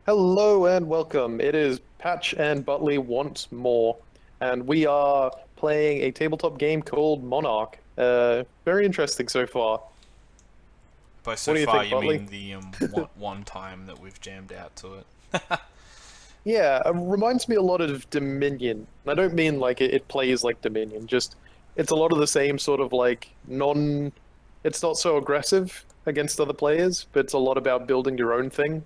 Hello and welcome. It is Patch and Butley once more, and we are playing a tabletop game called Monarch. Very interesting so far. By What so do you far, think, you Butley? mean the one time that we've jammed out to it. Yeah, it reminds me a lot of Dominion. I don't mean like it plays like Dominion, just it's a lot of the same sort of like non. It's not so aggressive against other players, but it's a lot about building your own thing.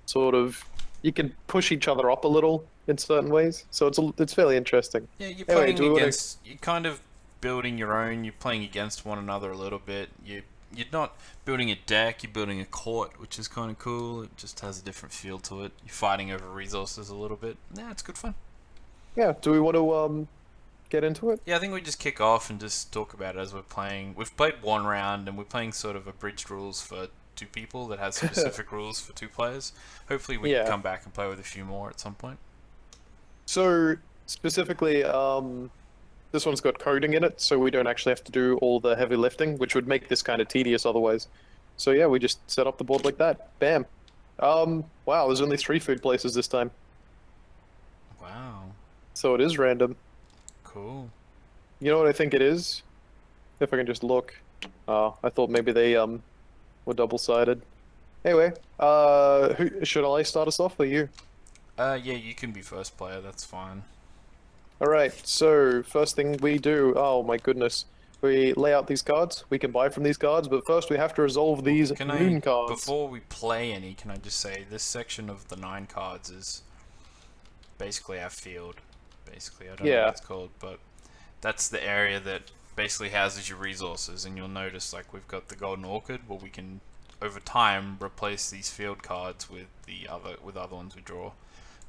Sort of, you can push each other up a little in certain ways, so it's fairly interesting. Yeah, you're Anyway, playing do we want to? against. You're kind of building your own. You're playing against one another a little bit. You're not building a deck. You're building a court, which is kind of cool. It just has a different feel to it. You're fighting over resources a little bit. Yeah, it's good fun. Yeah, do we want to get into it? Yeah, I think we just kick off and just talk about it as we're playing. We've played one round and we're playing sort of abridged rules for two people that has specific rules for two players. Hopefully, we can Yeah. come back and play with a few more at some point. So specifically, this one's got coding in it, so we don't actually have to do all the heavy lifting, which would make this kind of tedious otherwise. So yeah, we just set up the board like that. Bam. Wow, there's only three food places this time, Wow, so it is random. cool. You know what I think it is? If I can just look. I thought maybe they were double-sided. Anyway, should I start us off or you? Yeah, you can be first player. That's fine. All right. So first thing we do. Oh my goodness. We lay out these cards. We can buy from these cards, but first we have to resolve these Can I, moon cards. before we play any, can I just say this section of the nine cards is basically our field. Basically, I don't know what Yeah. it's called, but that's the area that basically houses your resources. And you'll notice, like, we've got the golden orchid, where we can, over time, replace these field cards with other ones we draw.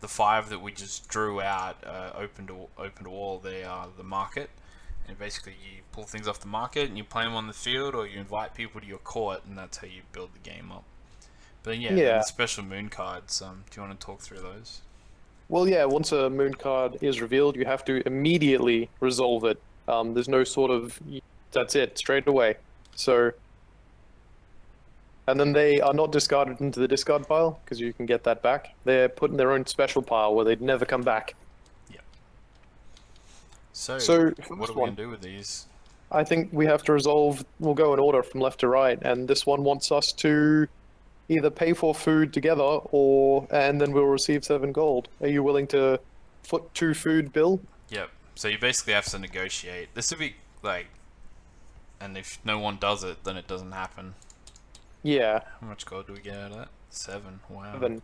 The five that we just drew out, open to all, they are the market. And basically, you pull things off the market and you play them on the field, or you invite people to your court, and that's how you build the game up. But yeah, then the Yeah. special moon cards. Do you want to talk through those? Well, yeah, once a moon card is revealed, you have to immediately resolve it. There's no sort of that's it, straight away. So, and then they are not discarded into the discard pile because you can get that back. They're put in their own special pile where they'd never come back. Yep. So, So, what are first we one, gonna do with these? I think we have to resolve, we'll go in order from left to right, and this one wants us to either pay for food together or, and then we'll receive 7 gold. Are you willing to foot two food bill? Yep. So you basically have to negotiate. This would be like, and if no one does it, then it doesn't happen. Yeah, How much gold do we get out of that? 7. Wow. 7.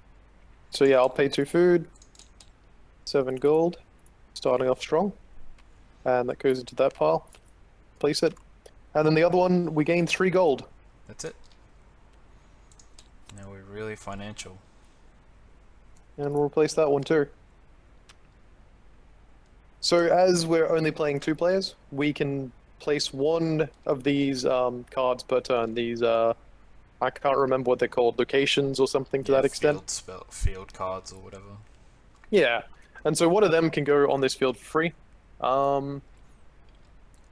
So yeah, I'll pay two food, 7 gold, starting off strong. And that goes into that pile. Place it. And then the other one, we gain 3 gold. That's it. Now we're really financial. And we'll replace that one too. So as we're only playing two players, we can place one of these cards per turn. These I can't remember what they're called, locations or something to Yeah, that extent. field cards or whatever. Yeah, and so one of them can go on this field for free. Um,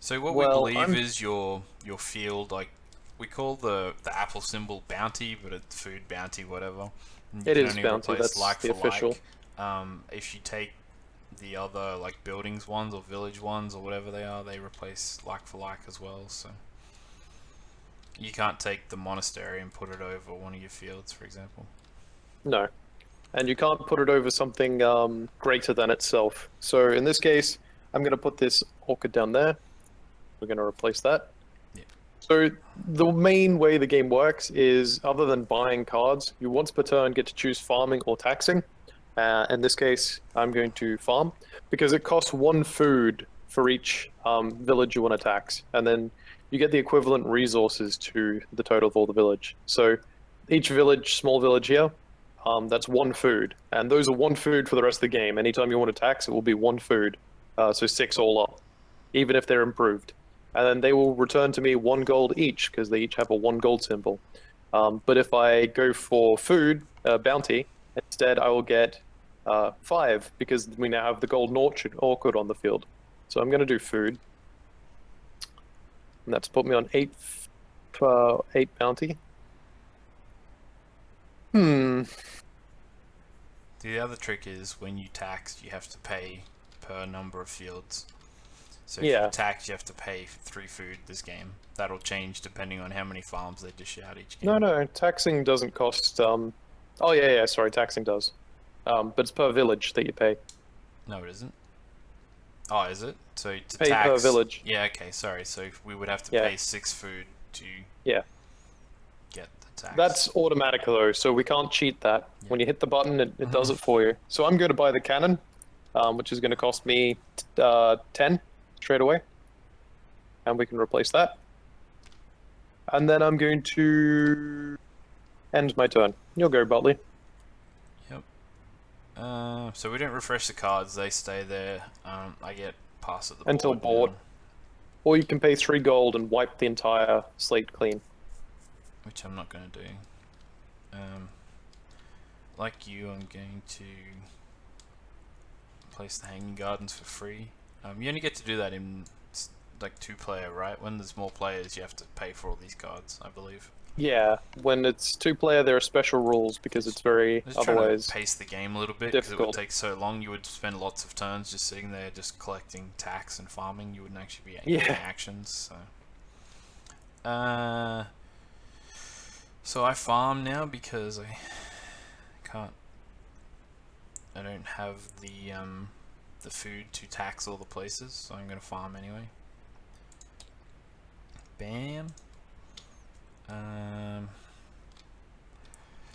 So what we well, believe I'm is your field, like we call the apple symbol bounty, but it's food bounty, whatever. And you it can is only bounty. replace That's like the for official. like. If you take the other like buildings ones or village ones or whatever they are, they replace like for like as well. So you can't take the monastery and put it over one of your fields, for example. No, and you can't put it over something greater than itself. So in this case, I'm going to put this orchid down there. We're going to replace that. Yeah. So the main way the game works is, other than buying cards, you once per turn get to choose farming or taxing. In this case, I'm going to farm because it costs 1 food for each village you want to tax, and then you get the equivalent resources to the total of all the village. So each village, small village here, that's 1 food, and those are 1 food for the rest of the game. Anytime you want to tax, it will be 1 food, so 6 all up, even if they're improved. And then they will return to me 1 gold each because they each have a 1 gold symbol. But if I go for food bounty, instead I will get 5 because we now have the golden orchid on the field. So I'm going to do food, and that's put me on 8 bounty. Hmm. The other trick is when you tax, you have to pay per number of fields. So if you Yeah. tax, you have to pay 3 food this game. That'll change depending on how many farms they dish out each game. No, taxing doesn't cost. Oh yeah, sorry, taxing does. But it's per village that you pay. No, it isn't. Oh, is it? So to Pay per tax. village. Yeah, okay, sorry. So we would have to Yeah, pay 6 food to yeah. get the tax. That's automatic though, so we can't cheat that. Yeah. When you hit the button, it does it for you. So I'm going to buy the cannon, which is going to cost me 10 straight away, and we can replace that. And then I'm going to end my turn. You'll go, Butley. Yep. So we don't refresh the cards; they stay there. I get pass at the Until board board. now, Or you can pay 3 gold and wipe the entire slate clean. which I'm not going to do. Like you, I'm going to place the hanging gardens for free. You only get to do that in like 2-player, right? When there's more players, you have to pay for all these cards, I believe. Yeah, when it's 2-player, there are special rules because it's very Just trying otherwise to pace the game a little bit because it would difficult. take so long. You would spend lots of turns just sitting there, just collecting tax and farming. You wouldn't actually be Yeah. getting actions. So I farm now because I can't. I don't have the food to tax all the places, so I'm gonna farm anyway. Bam.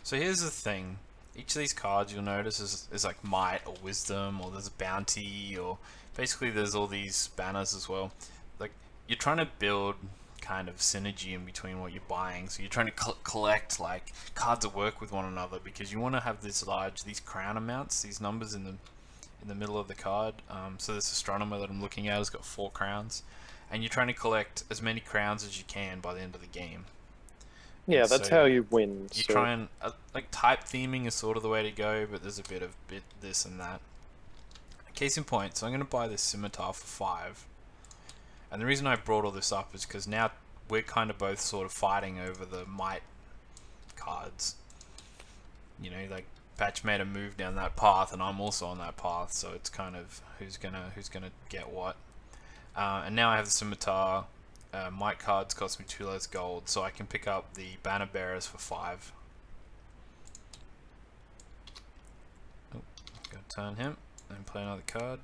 So here's the thing. Each of these cards you'll notice is like might or wisdom, or there's a bounty, or basically there's all these banners as well. Like you're trying to build kind of synergy in between what you're buying. So you're trying to collect like cards that work with one another because you want to have these crown amounts, these numbers in the middle of the card. So this astronomer that I'm looking at has got 4 crowns, and you're trying to collect as many crowns as you can by the end of the game. Yeah, And that's so how you win. You so. try and like type theming is sort of the way to go, but there's a bit this and that. Case in point, so I'm going to buy this scimitar for 5. And the reason I brought all this up is because now we're kind of both sort of fighting over the might cards. You know, like Patch made a move down that path, and I'm also on that path, so it's kind of who's gonna get what. And now I have the scimitar. Might cards cost me 2 less gold, so I can pick up the banner bearers for 5. Oh, gotta turn him and play another card.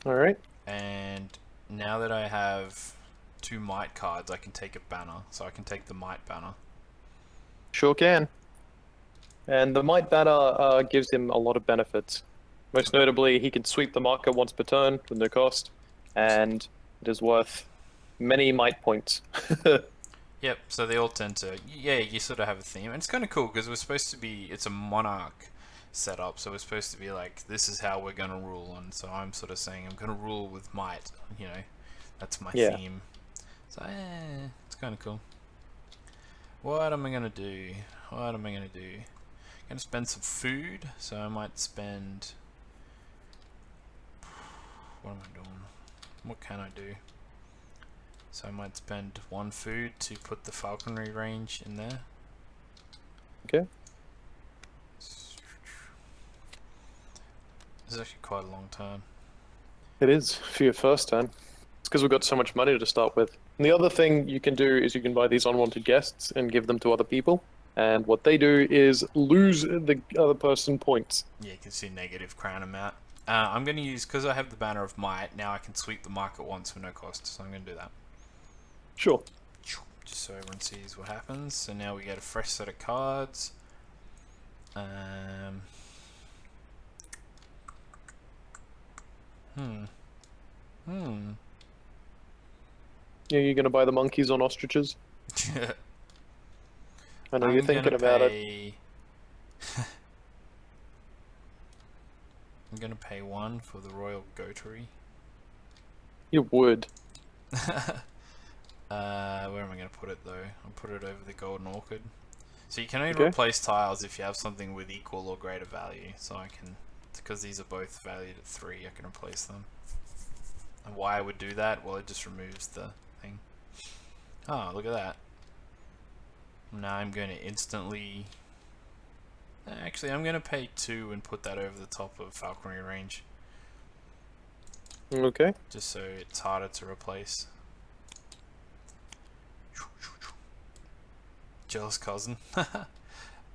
Alright. And now that I have 2 might cards, I can take a banner, so I can take the might banner. Sure can. And the Might Banner gives him a lot of benefits. Most notably, he can sweep the marker once per turn with no cost, and it is worth many might points. Yep, so they all tend to, yeah, you sort of have a theme, and it's kind of cool because it's a Monarch setup, so we're supposed to be like, this is how we're going to rule, and so I'm sort of saying I'm going to rule with might, you know, that's my theme. So, it's kind of cool. What am I going to do? I'm going to spend some food, so I might spend, what am I doing? What can I do? So I might spend 1 food to put the falconry range in there. Okay. This is actually quite a long turn. It is for your first turn. It's because we've got so much money to start with. And the other thing you can do is you can buy these unwanted guests and give them to other people. And what they do is lose the other person points. Yeah, you can see negative crown amount. I'm going to use, because I have the banner of might, now I can sweep the market once for no cost, so I'm going to do that. Sure. Just so everyone sees what happens. So now we get a fresh set of cards. Yeah, you're gonna buy the monkeys on ostriches? I know you're thinking about it. I'm gonna pay 1 for the royal goatery. You would. Where am I gonna put it though? I'll put it over the golden orchid. So you can only Okay. replace tiles if you have something with equal or greater value. So I can, because these are both valued at 3, I can replace them. And why I would do that? Well, it just removes the thing. Oh, look at that. Now I'm going to instantly Actually, I'm gonna pay 2 and put that over the top of falconry range, Okay. just so it's harder to replace. Jealous cousin.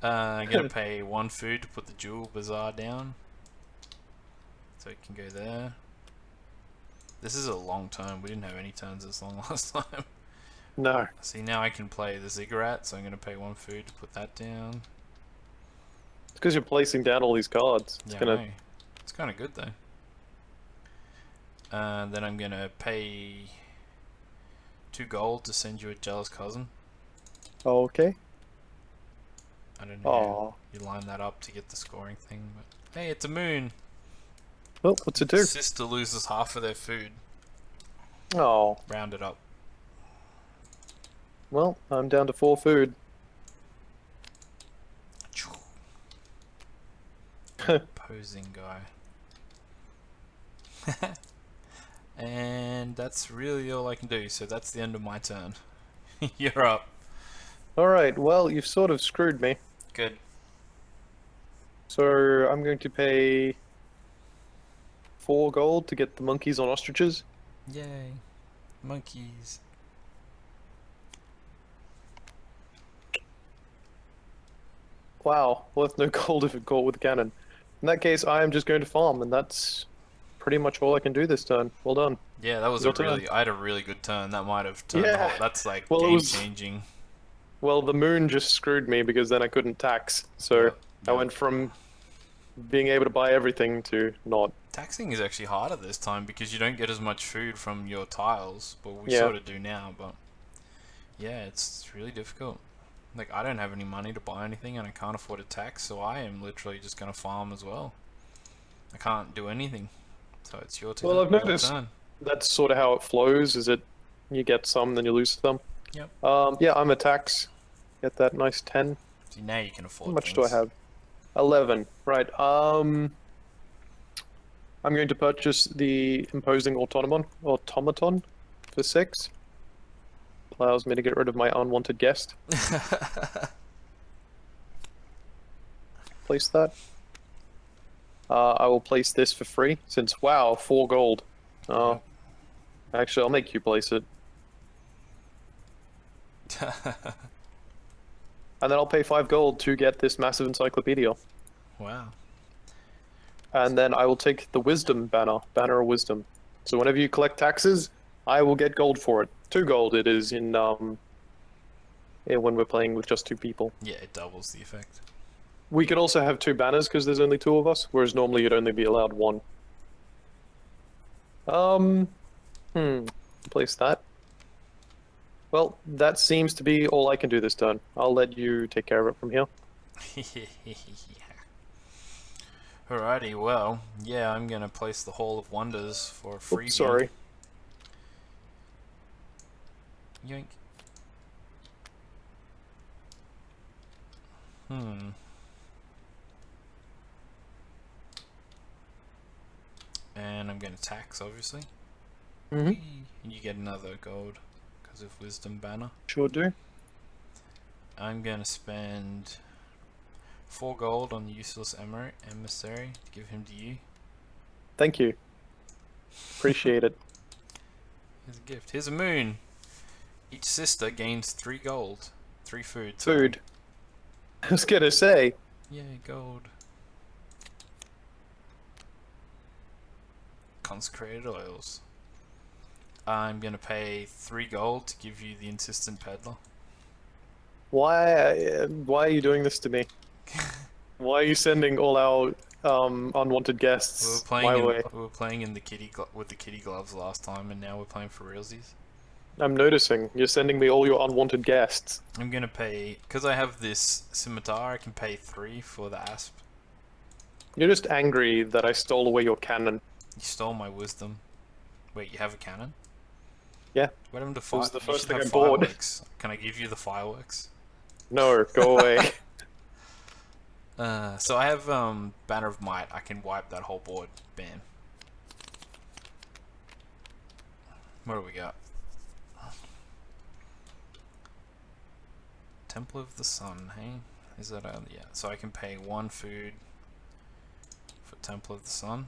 I'm gonna pay 1 food to put the jewel bazaar down, so it can go there. This is a long turn. We didn't have any turns this long last time. No. See, now I can play the ziggurat, so I'm gonna pay 1 food to put that down. It's because you're placing down all these cards. It's Yeah, gonna. I know. It's kind of good though. Then I'm gonna pay 2 gold to send you a jealous cousin. Okay. I don't know how you line that up to get the scoring thing, but hey, it's a moon. Well, what's it do? Sister loses half of their food. Oh. Round it up. Well, I'm down to 4 food. Opposing guy. And that's really all I can do, so that's the end of my turn. You're up. Alright, well, you've sort of screwed me. Good. So I'm going to pay 4 gold to get the monkeys on ostriches. Yay. Monkeys. Wow, worth no gold if it caught with a cannon. In that case, I am just going to farm, and that's pretty much all I can do this turn. Well done. Yeah, that was Your I had a really good turn. That might have turned the Yeah. whole, that's like Well, it game was- changing. Well, the moon just screwed me because then I couldn't tax. So Yep, I yep. went from being able to buy everything to not. Taxing is actually harder this time because you don't get as much food from your tiles, but we Yeah. sort of do now, but yeah, it's really difficult. Like, I don't have any money to buy anything and I can't afford a tax, so I am literally just going to farm as well. I can't do anything. So it's your turn. Well, I've your noticed turn. that's sort of how it flows. Is it you get some, then you lose some. Yep. Yeah, I'm a tax. Get that nice 10. See, now you can afford How much things. do I have? 11. Right. I'm going to purchase the imposing automaton for 6. Allows me to get rid of my unwanted guest. Place that. I will place this for free since wow, 4 gold. Yep. Actually, I'll make you place it, and then I'll pay 5 gold to get this massive encyclopedia. Wow. And then I will take the wisdom banner of wisdom. So whenever you collect taxes, I will get gold for it. 2 gold it is in when we're playing with just 2 people. Yeah, it doubles the effect. We can also have 2 banners because there's only 2 of us, whereas normally you'd only be allowed 1. Place that. Well, that seems to be all I can do this turn. I'll let you take care of it from here. Alrighty, well, yeah, I'm gonna place the Hall of Wonders for a freebie. Oops, sorry. Yoink. And I'm gonna tax, obviously. Mm-hmm. And you get another gold because of Wisdom Banner. Sure do. I'm gonna spend 4 gold on the useless emissary to give him to you. Thank you. Appreciate it. Here's a gift. Here's a moon. Each sister gains 3 gold. 3 food. Food. I was gonna say. Yay, gold. Consecrated oils. I'm gonna pay 3 gold to give you the insistent peddler. Why are you doing this to me? Why are you sending all our unwanted guests my way? We were playing in the with the kitty gloves last time, and now we're playing for realsies. I'm noticing you're sending me all your unwanted guests. I'm gonna pay because I have this scimitar. I can pay 3 for the asp. You're just angry that I stole away your cannon. You stole my wisdom. Wait, you have a cannon? Yeah. What happened to was fire? the first thing I bought. Fireworks. Can I give you the fireworks? No, go away. So I have Banner of Might. I can wipe that whole board. Bam. What do we got? Temple of the Sun, hey? Is that a, yeah? So I can pay 1 food for Temple of the Sun.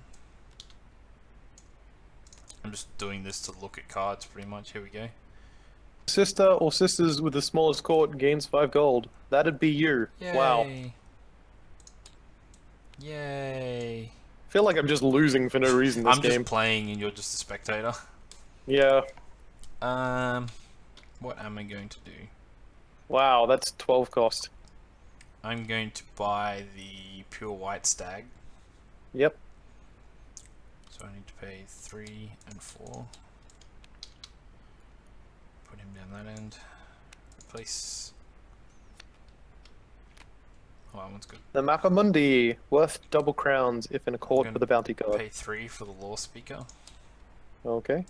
I'm just doing this to look at cards, pretty much. Here we go. Sister or sisters with the smallest court gains 5 gold. That'd be you. Yay! Wow. Yay! I feel like I'm just losing for no reason this I'm game. just playing and you're just a spectator. Yeah. What am I going to do? Wow, that's 12 cost. I'm going to buy the pure white stag. Yep. So I need to pay 3 and 4. Put him down that end. Replace. Oh, that one's good. The Macamundi, worth double crowns if in a court gonna with a bounty card. Pay 3 for the law speaker. Okay.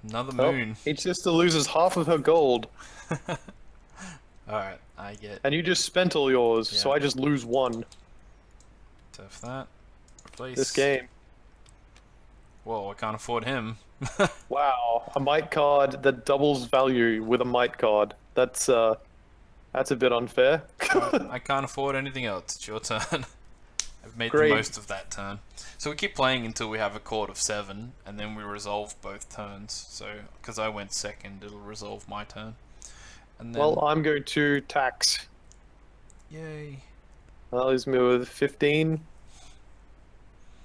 Another Oh, moon. each sister loses half of her gold. Alright, I get And you just spent all yours, so Yeah. I just lose 1 turf that. Replace. this game. Whoa, I can't afford him. Wow, a might card that doubles value with a might card. That's a bit unfair. I can't afford anything else. It's your turn. I've made Great. the most of that turn. So we keep playing until we have a court of 7, and then we resolve both turns. So, because I went second, it'll resolve my turn. And then, Well, I'm going to tax. yay. That leaves me with 15.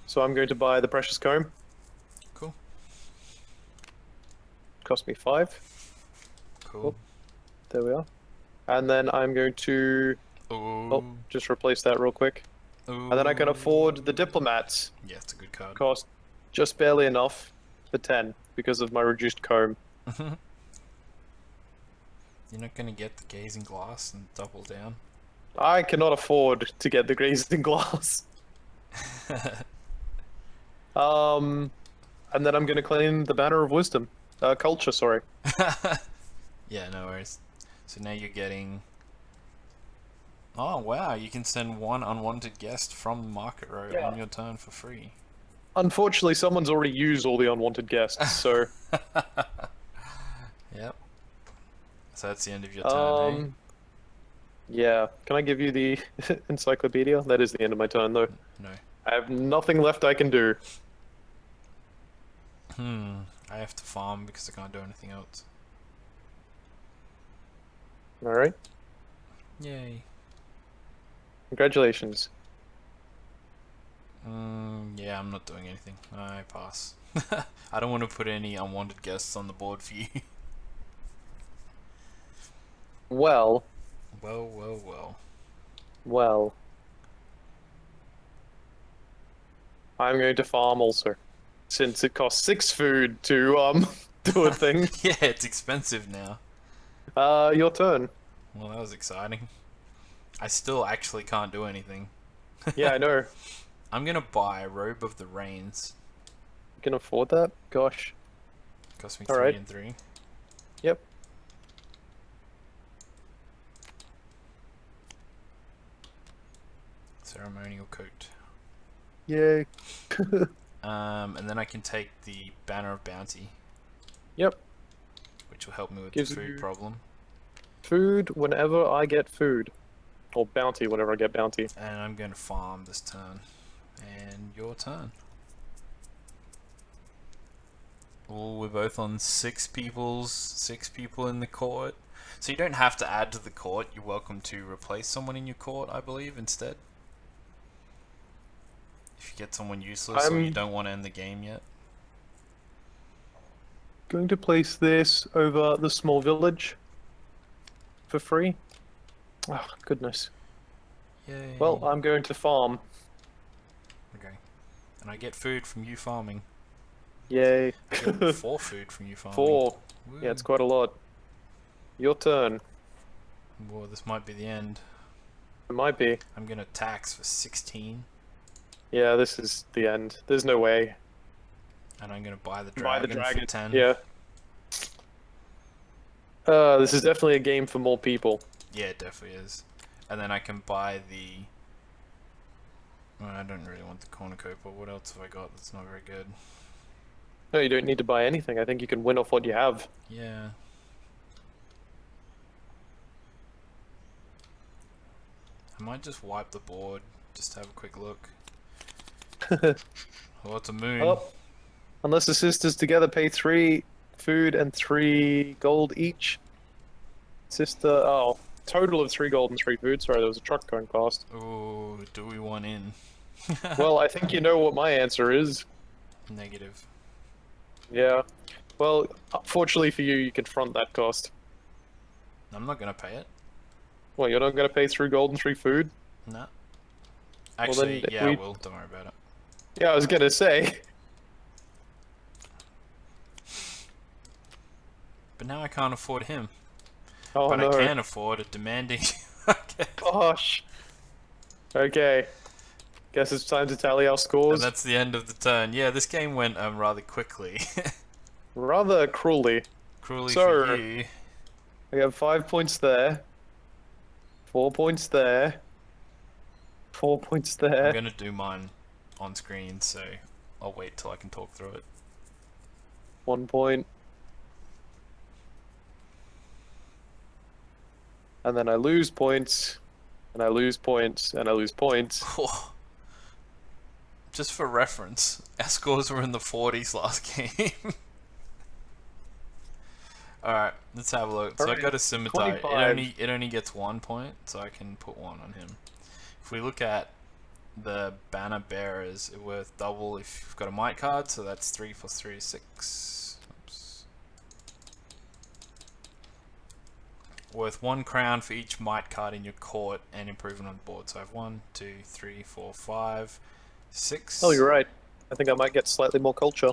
So I'm going to buy the precious comb. Cool. Cost me 5. Cool. There we are. And then I'm going to just replace that real quick. Ooh. And then I can afford the diplomats. Yeah, it's a good card. Cost just barely enough for 10 because of my reduced comb. You're not gonna get the gazing glass and double down. I cannot afford to get the grazing glass. And then I'm going to claim the banner of wisdom. Culture, sorry. Yeah, no worries. So now you're getting. Oh wow! You can send 1 unwanted guest from Market Row Yeah. on your turn for free. Unfortunately, someone's already used all the unwanted guests, so... Yep. So that's the end of your turn, eh? Yeah. Can I give you the encyclopedia? That is the end of my turn, though. No. I have nothing left I can do. I have to farm because I can't do anything else. Alright. Yay. Congratulations. Yeah, I'm not doing anything. I pass. I don't want to put any unwanted guests on the board for you. Well. Well. I'm going to farm also. Since it costs 6 food to, do a thing. Yeah, it's expensive now. Your turn. Well, that was exciting. I still actually can't do anything. Yeah, I know. I'm gonna buy Robe of the Rains. You can afford that? Gosh. Cost me All 3 right. and 3. Yep. Ceremonial coat. Yay. And then I can take the Banner of Bounty, Yep. which will help me with Gives the food you- problem. Food whenever I get food. Or bounty whenever I get bounty. And I'm going to farm this turn. And your turn. Oh, we're both on 6 people in the court. So you don't have to add to the court. You're welcome to replace someone in your court, I believe, instead. If you get someone useless or you don't want to end the game yet. Going to place this over the small village. For free. Oh, goodness. Yay. Well, I'm going to farm. Okay. And I get food from you farming. Yay. I get 4 food from you farming. 4. Woo. Yeah, it's quite a lot. Your turn. Well, this might be the end. It might be. I'm going to tax for 16. Yeah, this is the end. There's no way. And I'm going to buy the Buy dragon, the dragon. for 10. Yeah. This is definitely a game for more people. Yeah, it definitely is. And then I can buy the... Well, I don't really want the cornucopia. What else have I got that's not very good? No, you don't need to buy anything. I think you can win off what you have. Yeah. I might just wipe the board just to have a quick look. Oh, it's a moon. Oh, unless the sisters together pay 3 food and 3 gold each. Sister, oh, total of 3 gold and 3 food. Sorry, there was a truck going past. Oh, do we want in? Well, I think you know what my answer is. Negative. Yeah. Well, fortunately for you, you can front that cost. I'm not gonna pay it. Well, you're not going to pay 3 gold and 3 food? No. Actually, then yeah, we- I will. Don't worry about it. Yeah, I was going to say. But now I can't afford him. Oh But no. I can afford a demanding. Okay. Gosh. Okay. Guess it's time to tally our And scores. that's the end of the turn. Yeah, this game went rather quickly. Rather cruelly. Cruelly So- for you. We have 5 points there. 4 points there. 4 points I'm there. gonna do mine on screen, so I'll wait till I can talk through it. 1 point. And then I lose points. And I lose points. And I lose points. Just for reference, our scores were in the 40s last game. Alright, let's have a look. So I Alright, got a scimitar. 25. It only gets 1 point, so I can put 1 on him. If we look at the banner bearers, it's worth double if you've got a might card, so that's 3 plus 3 is 6. Oops. Worth 1 crown for each might card in your court and improvement on the board. So I have 1, 2, 3, 4, 5, 6. Oh, you're right. I think I might get slightly more culture.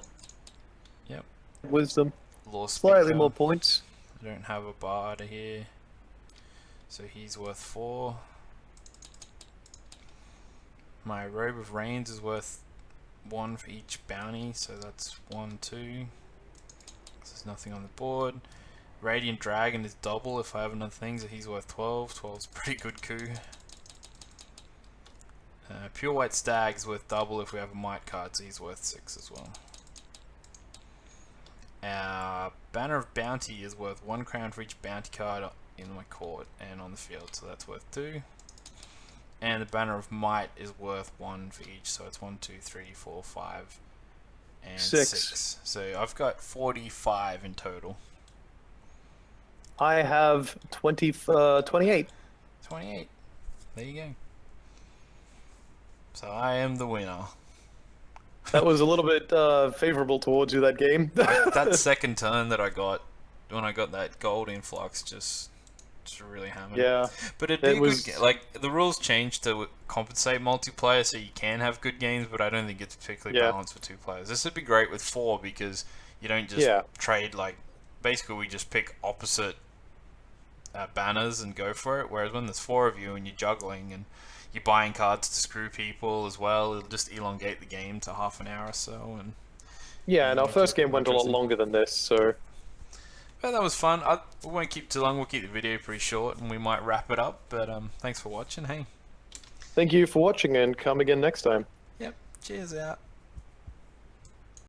Yep. Wisdom. Law Slightly speaker. more points. I don't have a bard here, so he's worth 4. My robe of rains is worth 1 for each bounty, so that's 1, 2. There's nothing on the board. Radiant dragon is double if I have another thing, so he's worth 12. 12 is pretty good coup. Pure white stag is worth double if we have a might card, so he's worth 6 as well. Our banner of bounty is worth 1 crown for each bounty card in my court and on the field, so that's worth 2. And the banner of might is worth 1 for each, so it's 1, 2, 3, 4, 5, and 6. So I've got 45 in total. I have 28. 28. There you go. So I am the winner. That was a little bit favorable towards you, that game. That second turn that I got when I got that gold influx just really hammered. Yeah. But it'd be It a was- good like the rules changed to compensate multiplayer, so you can have good games, but I don't think it's particularly Yeah. balanced for 2 players. This would be great with 4 because you don't just Yeah. trade like basically we just pick opposite banners and go for it. Whereas when there's 4 of you and you're juggling and you're buying cards to screw people as well, it'll just elongate the game to half an hour or so. And Yeah, and our Which first is game went a lot interesting. longer than this, so but that was fun. We won't keep too long. We'll keep the video pretty short, and we might wrap it up. But thanks for watching. Hey. thank you for watching and come again next time. Yep. Cheers out.